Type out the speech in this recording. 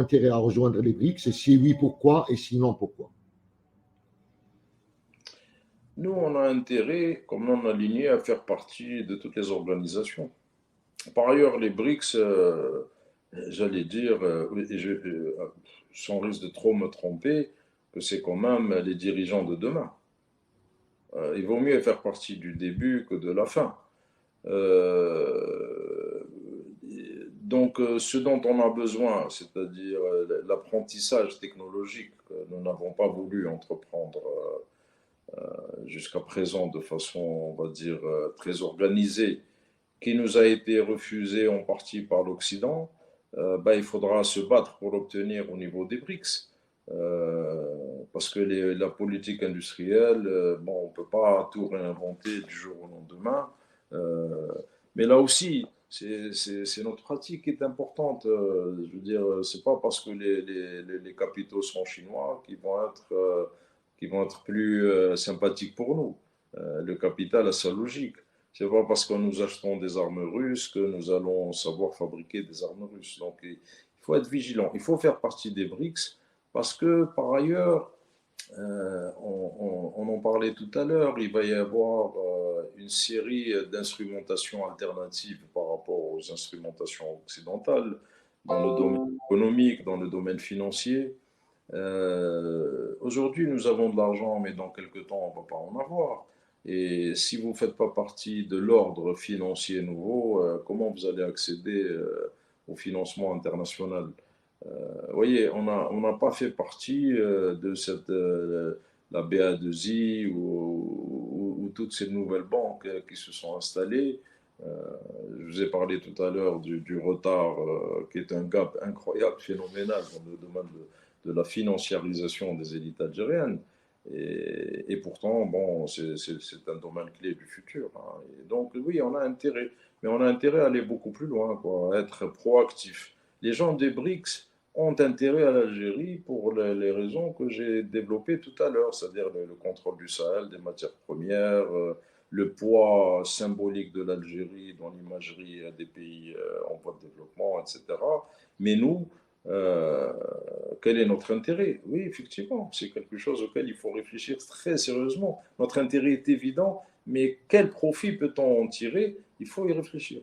intérêt à rejoindre les BRICS? Et si oui, pourquoi? Et sinon, pourquoi? Nous, on a intérêt, comme non aligné, à faire partie de toutes les organisations. Par ailleurs, les BRICS, j'allais dire, sans risque de trop me tromper, que c'est quand même les dirigeants de demain. Il vaut mieux faire partie du début que de la fin. Donc, ce dont on a besoin, c'est-à-dire l'apprentissage technologique que nous n'avons pas voulu entreprendre jusqu'à présent de façon, on va dire, très organisée, qui nous a été refusé en partie par l'Occident, il faudra se battre pour l'obtenir au niveau des BRICS. Parce que la politique industrielle, on ne peut pas tout réinventer du jour au lendemain. Mais là aussi, c'est notre pratique qui est importante. Je veux dire, c'est pas parce que les capitaux sont chinois qui vont être plus sympathiques pour nous. Le capital a sa logique. C'est pas parce que nous achetons des armes russes que nous allons savoir fabriquer des armes russes. Donc, il faut être vigilant. Il faut faire partie des BRICS parce que, par ailleurs, on en parlait tout à l'heure, il va y avoir une série d'instrumentations alternatives par rapport aux instrumentations occidentales dans le domaine économique, dans le domaine financier. Aujourd'hui, nous avons de l'argent, mais dans quelques temps, on ne va pas en avoir. Et si vous ne faites pas partie de l'ordre financier nouveau, comment vous allez accéder au financement international? Vous voyez, on n'a pas fait partie de la BA2I ou toutes ces nouvelles banques qui se sont installées. Je vous ai parlé tout à l'heure du retard qui est un gap incroyable, phénoménal dans le domaine de la financiarisation des élites algériennes. Et pourtant, c'est un domaine clé du futur. Hein. Et donc, oui, on a intérêt. Mais on a intérêt à aller beaucoup plus loin, quoi, à être proactif. Les gens des BRICS ont intérêt à l'Algérie pour les raisons que j'ai développées tout à l'heure, c'est-à-dire le contrôle du Sahel, des matières premières, le poids symbolique de l'Algérie dans l'imagerie des pays en voie de développement, etc. Mais nous, quel est notre intérêt? Oui, effectivement, c'est quelque chose auquel il faut réfléchir très sérieusement. Notre intérêt est évident, mais quel profit peut-on en tirer? Il faut y réfléchir.